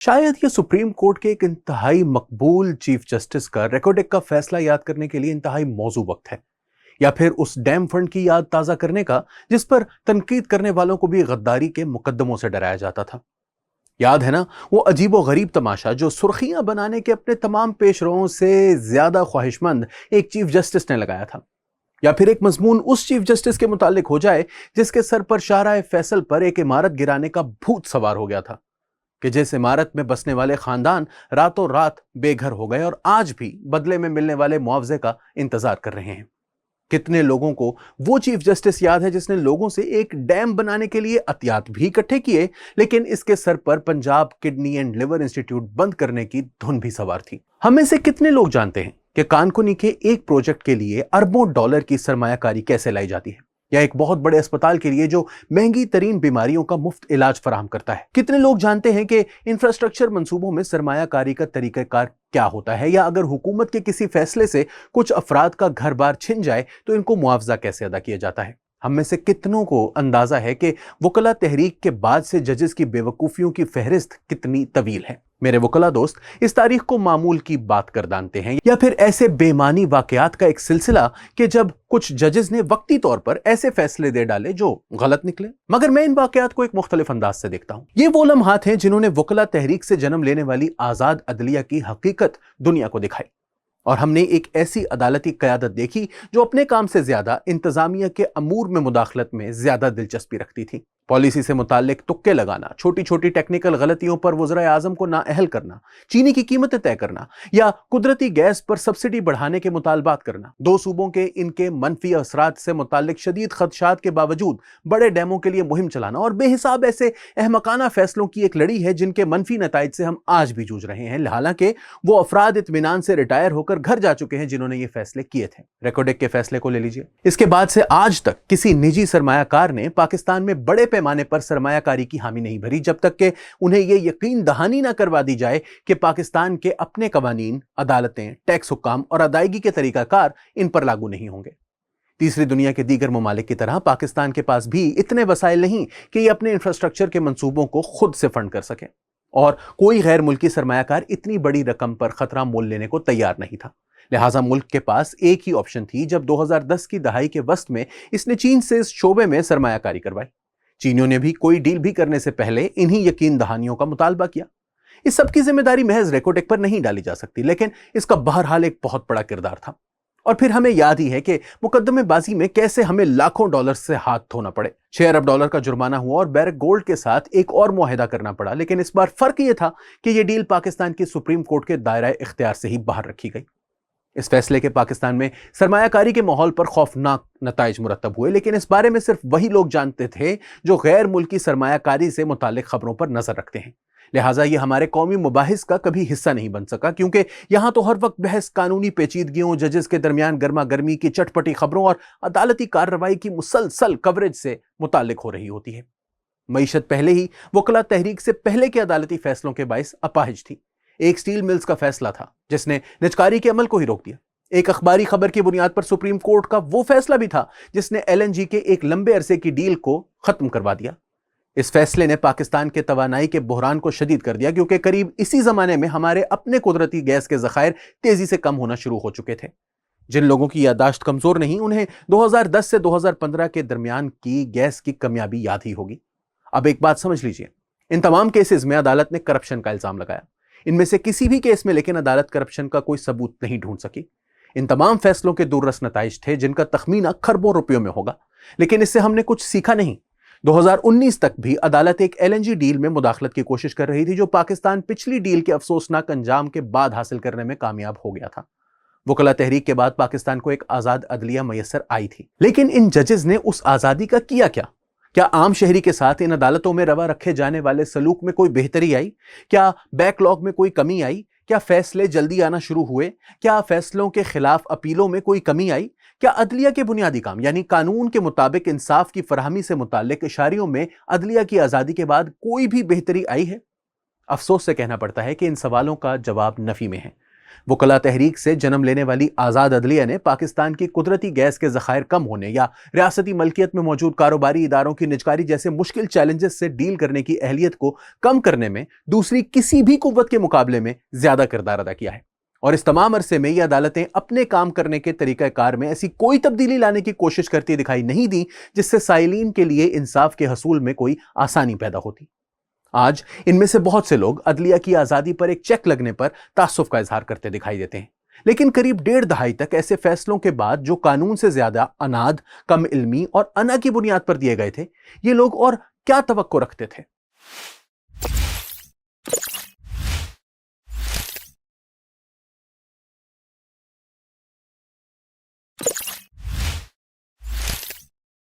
शायद ये supreme court के एक इंतहाई मकबूल चीफ जस्टिस का रेकॉर्डिक का फैसला याद करने के लिए इंतहाई मौजू वक्त है, या फिर उस डैम फंड की याद ताजा करने का जिस पर तनकीद करने वालों को भी गद्दारी के मुकद्दमों से डराया जाता था। याद है ना वो अजीबो गरीब तमाशा जो सुर्खियां बनाने के अपने तमाम पेशरों से ज्यादा ख्वाहिशमंद एक चीफ जस्टिस ने लगाया था, या फिर एक मजमून उस चीफ जस्टिस के मुतालिक हो जाए जिसके सर पर शाहराह फैसल पर एक इमारत गिराने का भूत सवार हो गया था कि जिस इमारत में बसने वाले खानदान रातों रात बेघर हो गए और आज भी बदले में मिलने वाले मुआवजे का इंतजार कर रहे हैं। कितने लोगों को वो चीफ जस्टिस याद है जिसने लोगों से एक डैम बनाने के लिए अतियात भी इकट्ठे किए, लेकिन इसके सर पर Punjab kidney and liver institute बंद करने की धुन भी सवार थी। हम में से कितने लोग जानते हैं कि कानकुनी के एक प्रोजेक्ट के लिए अरबों डॉलर की सरमायाकारी कैसे लाई जाती है, या एक बहुत बड़े अस्पताल के लिए जो महंगी तरीन बीमारियों का मुफ्त इलाज फराहम करता है? कितने लोग जानते हैं कि इंफ्रास्ट्रक्चर मंसूबों में सरमायाकारी का तरीकाकार क्या होता है, या अगर हुकूमत के किसी फैसले से कुछ अफराद का घर बार छिन जाए तो इनको मुआवजा कैसे अदा किया जाता है? हम में से कितनों को अंदाजा है कि वकला तहरीक के बाद से जजेस की बेवकूफियों की फहरिस्त कितनी तवील है? मेरे वकला दोस्त इस तारीख को मामूल की बात कर जानते हैं, या फिर ऐसे बेमानी वाकयात का एक सिलसिला कि जब कुछ जजेस ने वक्ती तौर पर ऐसे फैसले दे डाले जो गलत निकले। मगर मैं इन वाकयात को एक मुख्तलिफ अंदाज से देखता हूं। ये वो लम्हात हैं जिन्होंने वकला तहरीक से जन्म लेने वाली आजाद अदलिया की हकीकत दुनिया को दिखाई, और हमने एक ऐसी अदालती क़यादत देखी जो अपने काम से ज्यादा इंतजामिया के अमूर में मुदाखलत में ज्यादा दिलचस्पी रखती थी। पॉलिसी से मुताल्लिक तुक्के लगाना, छोटी छोटी टेक्निकल गलतियों पर वज़ीर आज़म को नाअहल करना, चीनी की कीमतें तय करना, या कुदरती गैस पर सब्सिडी बढ़ाने के मुतालबात करना, दो सूबों के इनके मनफी असरात से मुताल्लिक शदीद खदशात के बावजूद बड़े डैमों के लिए मुहिम चलाना, और बेहिसाब ऐसे अहमकाना फैसलों की एक लड़ी है जिनके मनफी नताइज से हम आज भी जूझ रहे हैं, हालांकि वो अफराद इत्मीनान से रिटायर होकर घर जा चुके हैं जिन्होंने ये फैसले किए थे। रेकॉर्डिक के फैसले को ले लीजिए। इसके बाद से आज तक किसी निजी सरमायाकार ने पाकिस्तान में बड़े पैमाने पर सरमायाकारी की हामी नहीं भरी जब तक कि उन्हें यह यकीन दहानी ना करवा दी जाए कि पाकिस्तान के अपने कवानीन, अदालतें, टैक्स हुक्काम और अदायगी के तरीकाकार इन पर लागू नहीं होंगे। तीसरी दुनिया के दीगर ममालिक की तरह पाकिस्तान के पास भी इतने वसाइल नहीं कि यह अपने इंफ्रास्ट्रक्चर के मंसूबों को खुद से फंड कर सके, और कोई गैर मुल्की सरमायाकार इतनी बड़ी रकम पर खतरा मोल लेने को तैयार नहीं था। लिहाजा मुल्क के पास एक ही ऑप्शन थी जब 2010 की दहाई के वस्त में इसने चीन से इस शोबे में सरमायाकारी करवाई। चीनियों ने भी कोई डील भी करने से पहले इन्हीं यकीन दहानियों का मुतालबा किया। इस सब की जिम्मेदारी महज रेकोटेक पर नहीं डाली जा सकती, लेकिन इसका बहरहाल एक बहुत बड़ा किरदार था। और फिर हमें याद ही है कि मुकद्दमेबाजी में कैसे हमें लाखों डॉलर से हाथ धोना पड़े। 6 अरब डॉलर का जुर्माना हुआ और बैरक गोल्ड के साथ एक और मुआहिदा करना पड़ा, लेकिन इस बार फर्क यह था कि यह डील पाकिस्तान की सुप्रीम कोर्ट के दायरा इख्तियार से ही बाहर रखी गई। इस फैसले के पाकिस्तान में सरमायाकारी के माहौल पर खौफनाक नताइज मुरतब हुए, लेकिन इस बारे में सिर्फ वही लोग जानते थे जो गैर मुल्की सरमायाकारी से मुतालिक खबरों पर नजर रखते हैं। लिहाजा ये हमारे कौमी मुबाहिस का कभी हिस्सा नहीं बन सका, क्योंकि यहां तो हर वक्त बहस कानूनी पेचीदगियों, जजेस के दरमियान गर्मा गर्मी की चटपटी खबरों और अदालती कार्रवाई की मुसलसल कवरेज से मुतालिक हो रही होती है। मईशत पहले ही वकला तहरीक से पहले के अदालती फैसलों के बाइस अपाहिज थी। एक स्टील मिल्स का फैसला था जिसने निजकारी के अमल को ही रोक दिया। एक अखबारी खबर की बुनियाद पर सुप्रीम कोर्ट का वो फैसला भी था जिसने LNG के एक लंबे अरसे की डील को खत्म करवा दिया। इस फैसले ने पाकिस्तान के तवानाई के बहरान को शदीद कर दिया, क्योंकि करीब इसी जमाने में हमारे अपने कुदरती गैस के ज़खायर तेजी से कम होना शुरू हो चुके थे। जिन लोगों की याददाश्त कमजोर नहीं, उन्हें 2010 से 2015 के दरमियान की गैस की कामयाबी याद ही होगी। अब एक बात समझ लीजिए, इन तमाम केसेस में अदालत ने करप्शन का इल्जाम लगाया। इनमें से किसी भी केस में लेकिन अदालत करप्शन का कोई सबूत नहीं ढूंढ सकी। इन तमाम फैसलों के दूररस नताइज थे जिनका तखमीना खरबों रुपयों में होगा, लेकिन इससे हमने कुछ सीखा नहीं। 2019 तक भी अदालत एक LNG डील में मुदाखलत की कोशिश कर रही थी जो पाकिस्तान पिछली डील के अफसोसनाक अंजाम के बाद हासिल करने में कामयाब हो गया था। वकला तहरीक के बाद पाकिस्तान को एक आजाद अदलिया मैसर आई थी, लेकिन इन जजेस ने उस आजादी का किया क्या? क्या आम शहरी के साथ इन अदालतों में रवा रखे जाने वाले सलूक में कोई बेहतरी आई? क्या बैकलॉग में कोई कमी आई? क्या फैसले जल्दी आना शुरू हुए? क्या फैसलों के खिलाफ अपीलों में कोई कमी आई? क्या अदलिया के बुनियादी काम यानी कानून के मुताबिक इंसाफ की फराहमी से मुताल्लिक इशारियों में अदलिया की आज़ादी के बाद कोई भी बेहतरी आई है? अफसोस से कहना पड़ता है कि इन सवालों का जवाब नफी में है। وکلا تحریک سے جنم لینے والی آزاد عدلیہ نے پاکستان کی قدرتی گیس کے ذخائر کم ہونے یا ریاستی ملکیت میں موجود کاروباری اداروں کی نجکاری جیسے مشکل چیلنجز سے ڈیل کرنے کی اہلیت کو کم کرنے میں دوسری کسی بھی قوت کے مقابلے میں زیادہ کردار ادا کیا ہے، اور اس تمام عرصے میں یہ عدالتیں اپنے کام کرنے کے طریقہ کار میں ایسی کوئی تبدیلی لانے کی کوشش کرتی دکھائی نہیں دی جس سے سائلین کے لیے انصاف کے حصول میں کوئی آسانی پیدا ہوتی۔ آج ان میں سے بہت سے لوگ عدلیہ کی آزادی پر ایک چیک لگنے پر تعصب کا اظہار کرتے دکھائی دیتے ہیں، لیکن قریب 1.5 دہائی تک ایسے فیصلوں کے بعد جو قانون سے زیادہ اناد، کم علمی اور انا کی بنیاد پر دیے گئے تھے، یہ لوگ اور کیا توقع رکھتے تھے؟